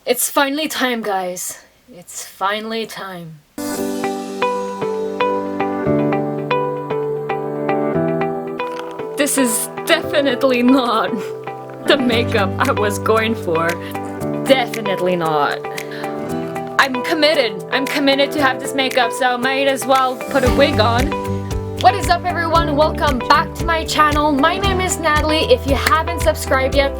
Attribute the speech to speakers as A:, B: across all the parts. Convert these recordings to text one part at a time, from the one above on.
A: It's finally time, guys. It's finally time. This is definitely not the makeup I was going for. Definitely not. I'm committed. I'm committed to have this makeup, so might as well put a wig on. What is up, everyone? Welcome back to my channel. My name is Natalie. If you haven't subscribed yet,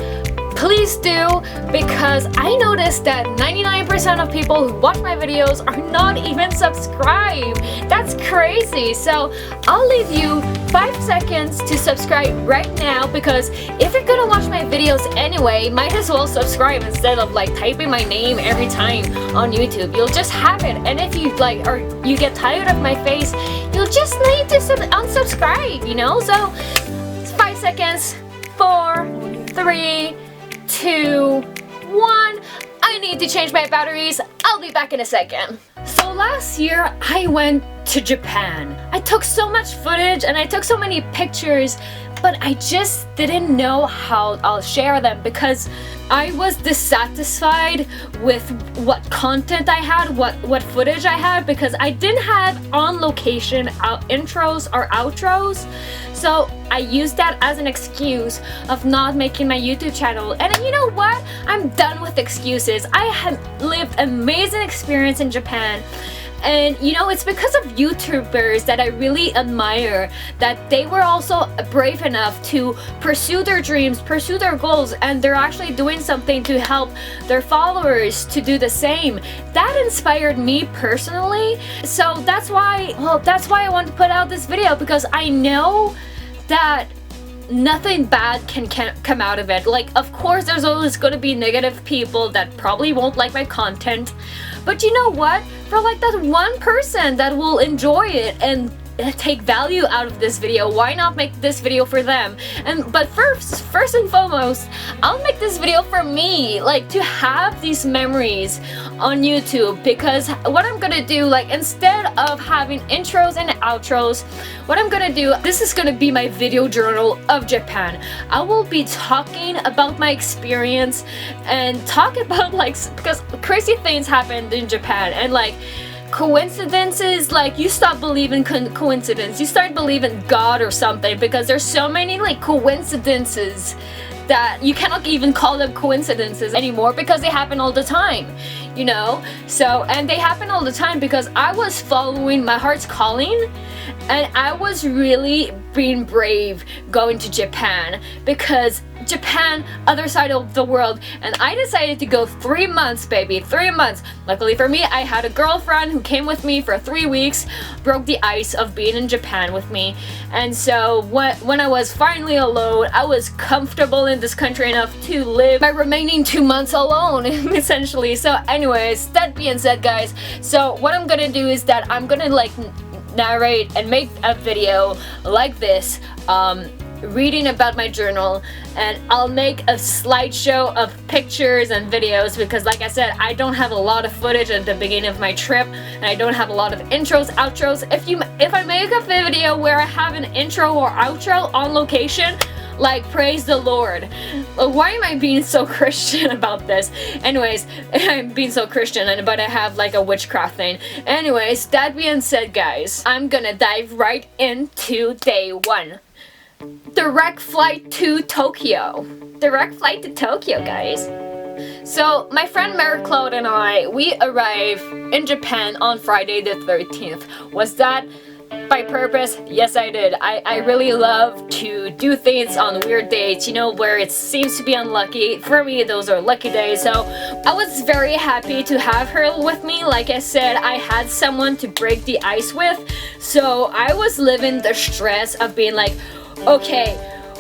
A: please do, because I noticed that 99% of people who watch my videos are not even subscribed. That's crazy. So I'll leave you 5 seconds to subscribe right now, because if you're gonna watch my videos anyway, might as well subscribe instead of like typing my name every time on YouTube. You'll just have it, and if you like or you get tired of my face, you'll just need to unsubscribe, you know? So 5 seconds, 4, 3, 2, 1. I need to change my batteries. I'll be back in a second. So last year I went to Japan. I took so much footage and I took so many pictures, but I just didn't know how I'll share them because I was dissatisfied with what content I had, what footage I had, because I didn't have on location intros or outros. So I used that as an excuse of not making my YouTube channel. And you know what? I'm done with excuses. I have lived an amazing experience in Japan. And you know, it's because of YouTubers that I really admire, that they were also brave enough to pursue their dreams, pursue their goals, and they're actually doing something to help their followers to do the same. That inspired me personally. So that's why I want to put out this video, because I know that nothing bad can come out of it. Like, of course there's always going to be negative people that probably won't like my content, but you know what, for like that one person that will enjoy it and take value out of this video, why not make this video for them? But first and foremost, I'll make this video for me, like to have these memories on YouTube. Because what I'm gonna do, like instead of having intros and outros, what I'm gonna do, this is gonna be my video journal of Japan. I will be talking about my experience and talk about like, because crazy things happened in Japan, and like coincidences, like you stop believing coincidence, you start believing God or something, because there's so many like coincidences that you cannot even call them coincidences anymore, because they happen all the time, you know? So, and they happen all the time because I was following my heart's calling, and I was really being brave going to Japan, because Japan, other side of the world, and I decided to go 3 months, baby, 3 months. Luckily for me, I had a girlfriend who came with me for 3 weeks, broke the ice of being in Japan with me. And so when I was finally alone, I was comfortable in this country enough to live my remaining 2 months alone, essentially. So anyways, that being said, guys, so what I'm gonna do is that I'm gonna like narrate and make a video like this, reading about my journal, and I'll make a slideshow of pictures and videos, because like I said, I don't have a lot of footage at the beginning of my trip, and I don't have a lot of intros, outros. If I make a video where I have an intro or outro on location, like, praise the Lord. Why am I being so Christian about this? Anyways, I'm being so Christian, but I have like a witchcraft thing. Anyways, that being said, guys, I'm gonna dive right into day 1. Direct flight to Tokyo. Direct flight to Tokyo, guys. So my friend Mary Claude and I, we arrived in Japan on Friday the 13th. Was that by purpose? Yes, I did. I really love to do things on weird dates, you know, where it seems to be unlucky. For me, those are lucky days. So I was very happy to have her with me. Like I said, I had someone to break the ice with. So I was living the stress of being like, okay,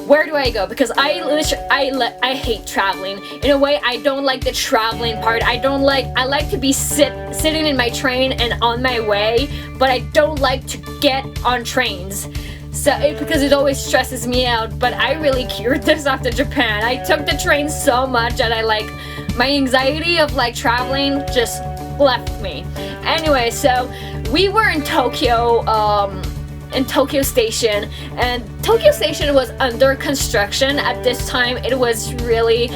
A: where do I go? Because I hate traveling. In a way, I don't like the traveling part. I like to be sitting in my train and on my way, but I don't like to get on trains. So because it always stresses me out. But I really cured this after Japan. I took the train so much that my anxiety of like traveling just left me. Anyway, so we were in Tokyo, in Tokyo Station, and Tokyo Station was under construction at this time. It was really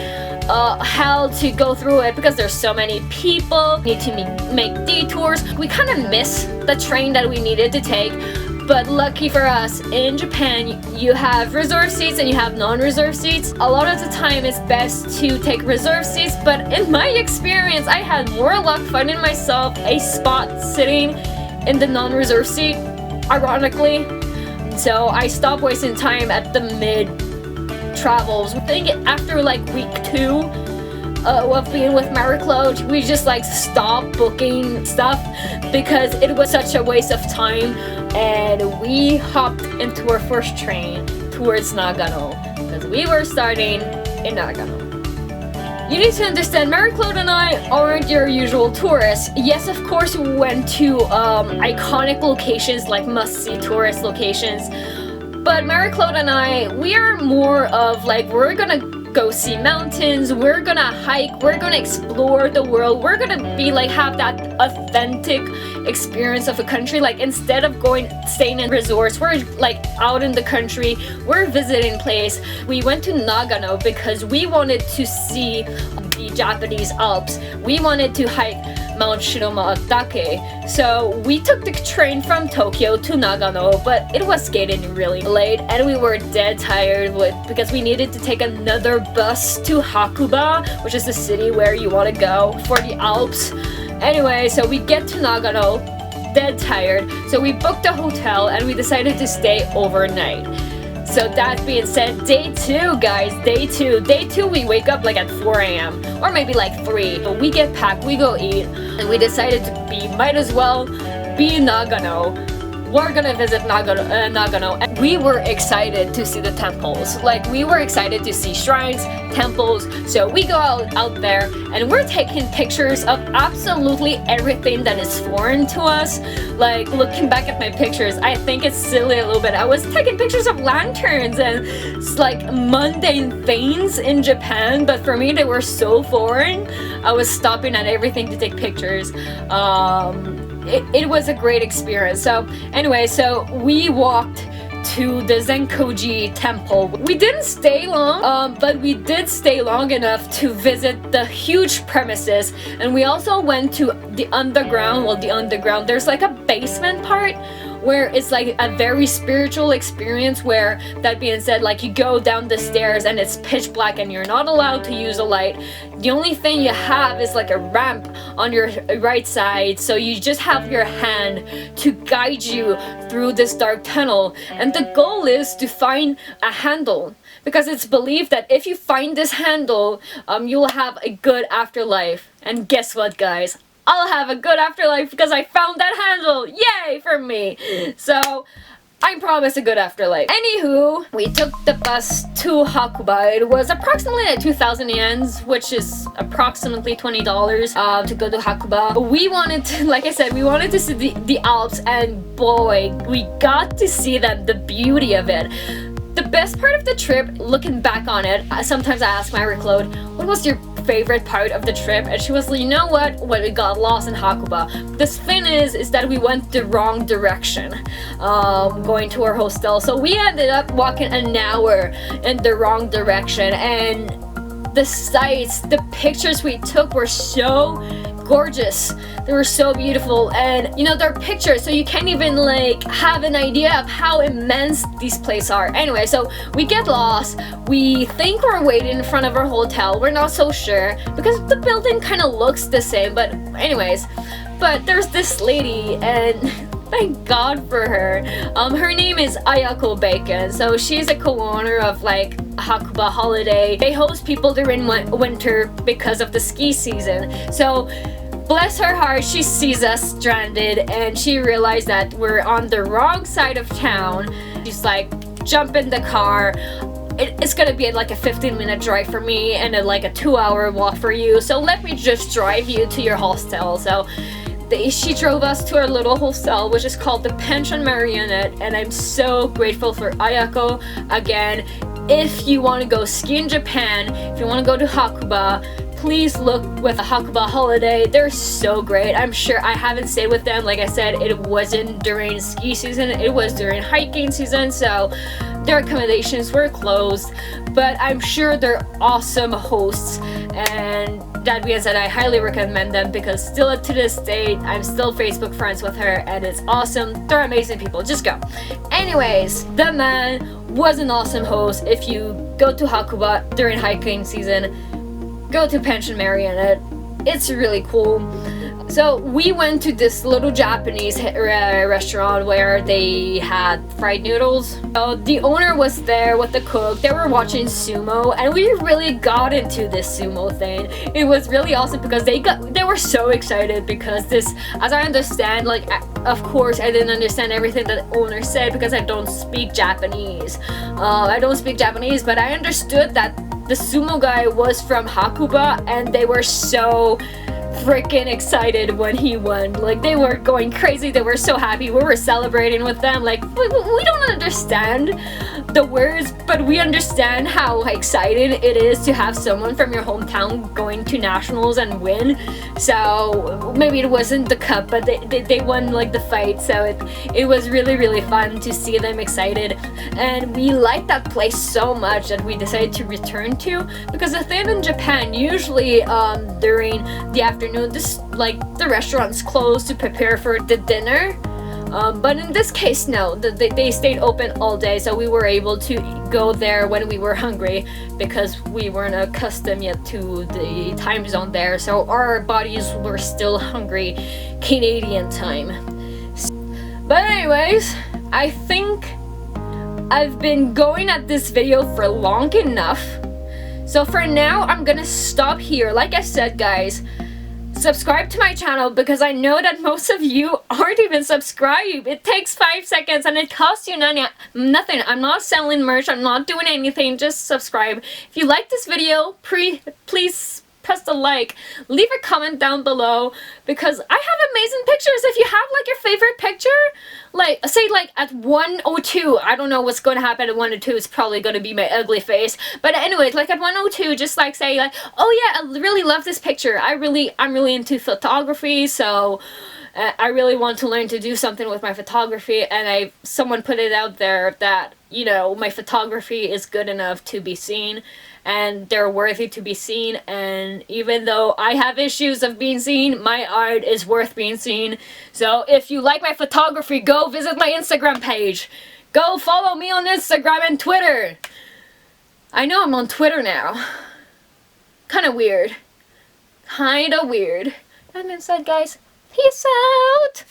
A: hell to go through it because there's so many people, need to make detours. We kind of miss the train that we needed to take. But lucky for us, in Japan, you have reserved seats and you have non-reserved seats. A lot of the time, it's best to take reserved seats, but in my experience, I had more luck finding myself a spot sitting in the non-reserved seat, ironically. So I stopped wasting time at the mid-travels. I think after like week 2 of being with Marie-Claude, we just like stopped booking stuff because it was such a waste of time, and we hopped into our first train towards Nagano because we were starting in Nagano. You need to understand, Marie-Claude and I aren't your usual tourists. Yes, of course, we went to iconic locations like must-see tourist locations, but Marie-Claude and I, we are more of like, we're gonna go see mountains, we're gonna hike, we're gonna explore the world, we're gonna be like, have that authentic experience of a country. Like, instead of staying in resorts, we're like out in the country, we're visiting place. We went to Nagano because we wanted to see the Japanese Alps. We wanted to hike Mount Shiromagake. So we took the train from Tokyo to Nagano, but it was getting really late and we were dead tired because we needed to take another bus to Hakuba, which is the city where you want to go for the Alps. Anyway, so we get to Nagano, dead tired, so we booked a hotel and we decided to stay overnight. So that being said, day 2, guys, day 2, we wake up like at 4 a.m. or maybe like 3. But we get packed, we go eat, and we decided might as well be in Nagano. We're gonna visit Nagano, and we were excited to see the temples. Like, we were excited to see shrines, temples. So we go out there and we're taking pictures of absolutely everything that is foreign to us. Like, looking back at my pictures, I think it's silly a little bit. I was taking pictures of lanterns and like mundane things in Japan, but for me they were so foreign. I was stopping at everything to take pictures. It was a great experience. So anyway, so we walked to the Zenko-ji temple. We didn't stay long, but we did stay long enough to visit the huge premises, and we also went to the underground. Well, the underground, there's like a basement part where it's like a very spiritual experience, where, that being said, like, you go down the stairs and it's pitch black and you're not allowed to use a light. The only thing you have is like a ramp on your right side, so you just have your hand to guide you through this dark tunnel, and the goal is to find a handle, because it's believed that if you find this handle, you'll have a good afterlife. And guess what, guys? I'll have a good afterlife because I found that handle. Yay for me. So I promise a good afterlife. Anywho, we took the bus to Hakuba. It was approximately at 2,000 yens, which is approximately $20 to go to Hakuba. We wanted to, like I said, we wanted to see the Alps, and boy, we got to see them, the beauty of it. The best part of the trip, looking back on it, sometimes I ask Marie-Claude, what was your favorite part of the trip? And she was like, you know what, when we got lost in Hakuba, the thing is that we went the wrong direction going to our hostel, so we ended up walking an hour in the wrong direction, and the sights, the pictures we took were so gorgeous. They were so beautiful, and you know, they're pictures, so you can't even like have an idea of how immense these places are. Anyway, so we get lost. We think we're waiting in front of our hotel. We're not so sure because the building kind of looks the same, but anyways, but there's this lady, and thank God for her. Her name is Ayako Bacon. So she's a co-owner of like Hakuba Holiday. They host people during winter because of the ski season. So bless her heart, she sees us stranded and she realized that we're on the wrong side of town. She's like, jump in the car. It's gonna be like a 15-minute drive for me and like a 2-hour walk for you. So let me just drive you to your hostel. So she drove us to our little hostel, which is called the Pension Marionette, and I'm so grateful for Ayako. Again, if you want to go ski in Japan, if you want to go to Hakuba, please look with a Hakuba Holiday. They're so great. I'm sure I haven't stayed with them. Like I said, it wasn't during ski season, it was during hiking season, so their accommodations were closed, but I'm sure they're awesome hosts, and that being said, I highly recommend them because still to this day, I'm still Facebook friends with her, and it's awesome. They're amazing people. Just go. Anyways, the man was an awesome host. If you go to Hakuba during hiking season, go to Pension Marionette. It's really cool. So we went to this little Japanese restaurant where they had fried noodles. So the owner was there with the cook. They were watching sumo, and we really got into this sumo thing. It was really awesome because they were so excited because this, as I understand, like of course I didn't understand everything that the owner said because I don't speak Japanese. But I understood that the sumo guy was from Hakuba, and they were so freaking excited when he won. Like, they were going crazy. They were so happy. We were celebrating with them. Like, we don't understand the words, but we understand how exciting it is to have someone from your hometown going to nationals and win. So maybe it wasn't the cup, but they won like the fight. So it was really, really fun to see them excited, and we liked that place so much that we decided to return to, because the thing in Japan, usually during the afternoon, the restaurants close to prepare for the dinner. But in this case, no, they stayed open all day, so we were able to go there when we were hungry because we weren't accustomed yet to the time zone there, so our bodies were still hungry Canadian time. But anyways, I think I've been going at this video for long enough, so for now I'm gonna stop here. Like I said, guys, subscribe to my channel because I know that most of you aren't even subscribed. It takes 5 seconds and it costs you nothing. I'm not selling merch. I'm not doing anything. Just subscribe. If you like this video, please press the like. Leave a comment down below because I have amazing pictures. If you have like your favorite picture, like say like at 102, I don't know what's going to happen at 102. It's probably going to be my ugly face. But anyways, like at 102, just like say like, oh yeah, I really love this picture. I'm really into photography, so I really want to learn to do something with my photography, and someone put it out there that, you know, my photography is good enough to be seen, and they're worthy to be seen, and even though I have issues of being seen, my art is worth being seen. So if you like my photography, go visit my Instagram page. Go follow me on Instagram and Twitter. I know I'm on Twitter now. Kinda weird. That being said, guys, peace out!